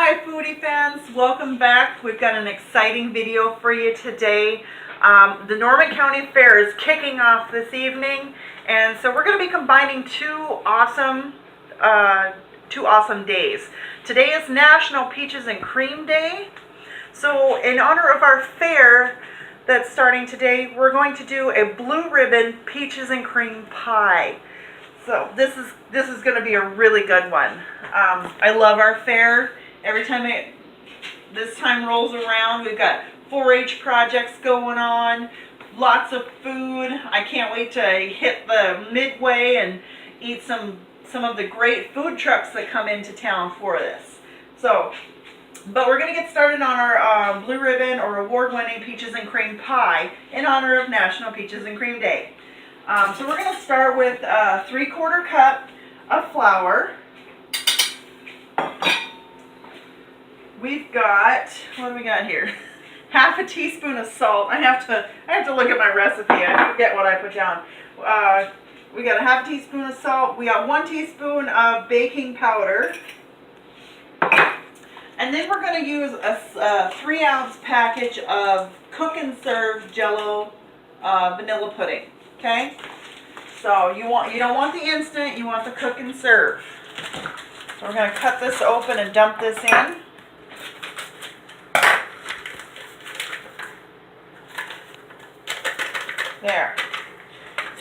Hi foodie fans, welcome back. We've got an exciting video for you today. The Norman County Fair is kicking off this evening, and so we're going to be combining two awesome days. Today is National Peaches and Cream Day. So in honor of our fair that's starting today, we're going to do a blue ribbon peaches and cream pie. So this is going to be a really good one. I love our fair. Every time this time rolls around, we've got 4-H projects going on, lots of food. I can't wait to hit the midway and eat some of the great food trucks that come into town for this. So, but we're going to get started on our blue ribbon or award-winning peaches and cream pie in honor of National Peaches and Cream Day. So we're going to start with a 3/4 cup of flour. We've got, what do we got here? Half a teaspoon of salt. I have to look at my recipe. I forget what I put down. We got a half teaspoon of salt. We got 1 teaspoon of baking powder. And then we're going to use a 3-ounce package of Cook and Serve Jell-O vanilla pudding. Okay? So you don't want the instant, you want the Cook and Serve. So we're going to cut this open and dump this in. There.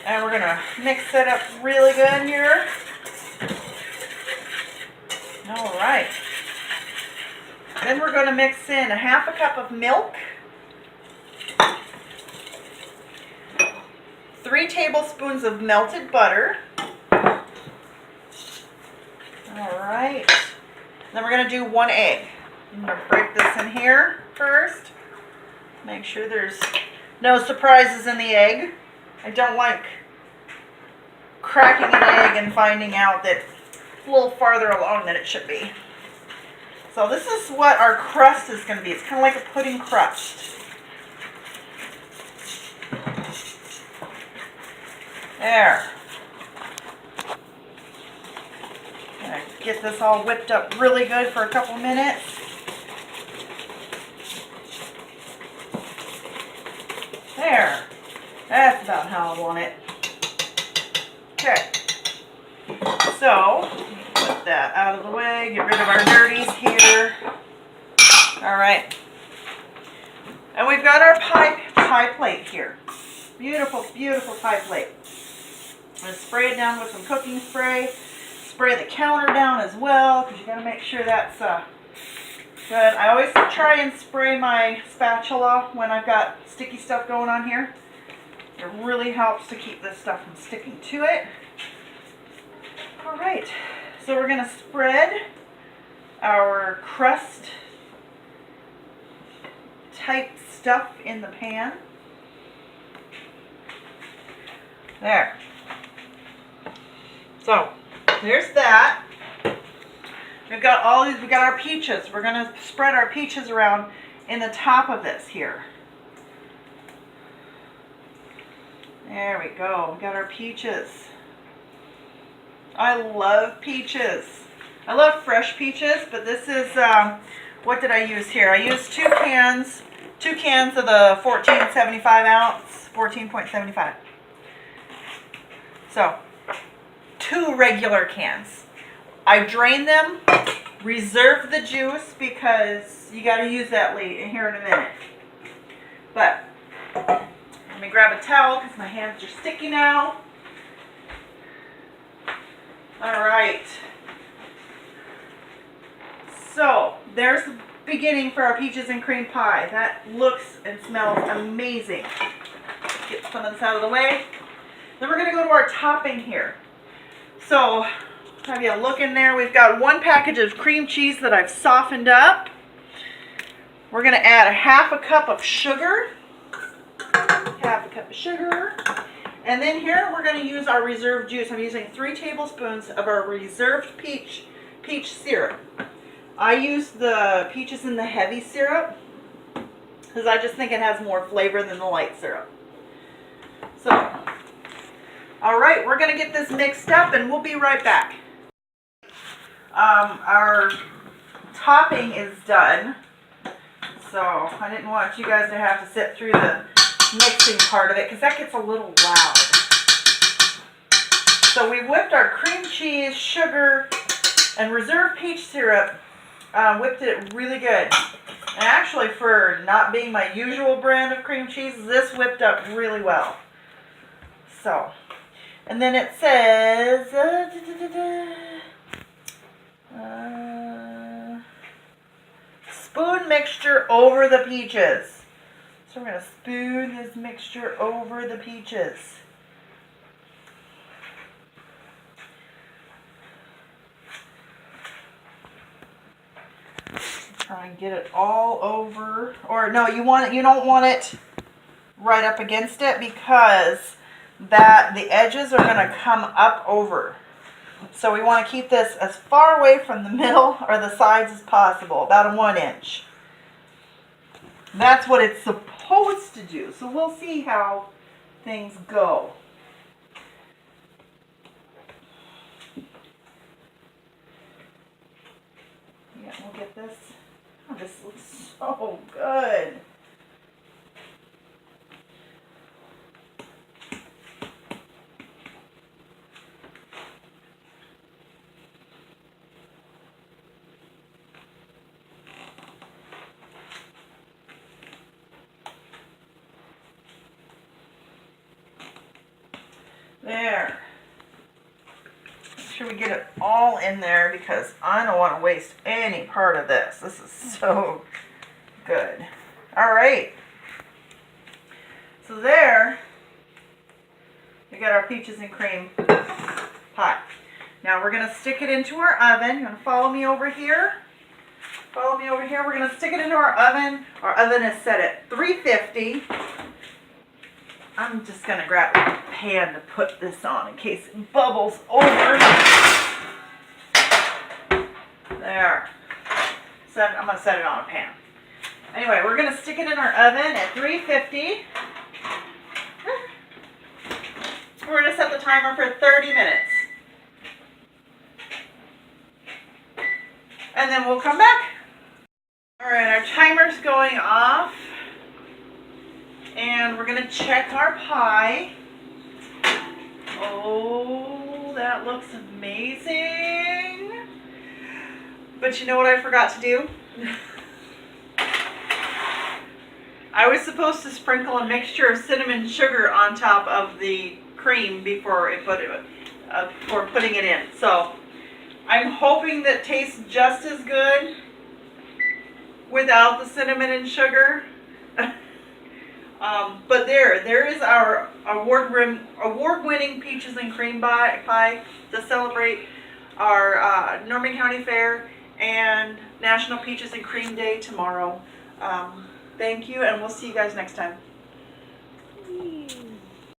And we're going to mix it up really good here. Alright. Then we're going to mix in a 1/2 cup of milk, 3 tablespoons of melted butter. Alright. Then we're going to do 1 egg. I'm going to break this in here first. Make sure there's no surprises in the egg. I don't like cracking an egg and finding out that it's a little farther along than it should be. So this is what our crust is going to be. It's kind of like a pudding crust. There. Gonna get this all whipped up really good for a couple minutes. There. That's about how I want it. Okay. So, put that out of the way. Get rid of our dirties here. Alright. And we've got our pie plate here. Beautiful, beautiful pie plate. I'm going to spray it down with some cooking spray. Spray the counter down as well, because you got to make sure that's good. I always try and spray my spatula when I've got sticky stuff going on here. It really helps to keep this stuff from sticking to it. Alright, so we're going to spread our crust type stuff in the pan. There. So, there's that. We've got all these, we've got our peaches. We're going to spread our peaches around in the top of this here. There we go. We got our peaches. I love peaches. I love fresh peaches, but this is, what did I use here? I used 2 cans of the 14.75 ounce, 14.75. So, 2 regular cans. I drained them, reserved the juice because you got to use that here in a minute. But let me grab a towel because my hands are sticky now. Alright. So, there's the beginning for our peaches and cream pie. That looks and smells amazing. Get some of this out of the way. Then we're going to go to our topping here. So, have you a look in there. We've got 1 package of cream cheese that I've softened up. We're going to add a 1/2 cup of sugar. 1/2 cup of sugar. And then here we're going to use our reserved juice. I'm using 3 tablespoons of our reserved peach syrup. I use the peaches in the heavy syrup because I just think it has more flavor than the light syrup. So, alright, we're going to get this mixed up and we'll be right back. Our topping is done. So I didn't want you guys to have to sit through the mixing part of it because that gets a little loud. So we whipped our cream cheese, sugar, and reserve peach syrup. Whipped it really good. And actually, for not being my usual brand of cream cheese, this whipped up really well. So, and then it says, spoon mixture over the peaches. So we're going to spoon this mixture over the peaches. Try and get it all over, or no, you don't want it right up against it because the edges are going to come up over. So we want to keep this as far away from the middle or the sides as possible, about a 1 inch. That's what it's supposed to do. So we'll see how things go. Yeah, we'll get this. Oh, this looks so good. There. Make sure we get it all in there because I don't want to waste any part of this. This is so good. All right. So there, we got our peaches and cream pie. Now we're going to stick it into our oven. You want to follow me over here? Follow me over here. We're going to stick it into our oven. Our oven is set at 350. I'm just going to grab a pan to put this on in case it bubbles over. There. So I'm going to set it on a pan. Anyway, we're going to stick it in our oven at 350. We're going to set the timer for 30 minutes. And then we'll come back. All right, our timer's going off. And we're going to check our pie. Oh, that looks amazing. But you know what I forgot to do? I was supposed to sprinkle a mixture of cinnamon sugar on top of the cream before putting it in. So I'm hoping that tastes just as good without the cinnamon and sugar. But there is our award-winning peaches and cream pie to celebrate our Norman County Fair and National Peaches and Cream Day tomorrow. Thank you, and we'll see you guys next time.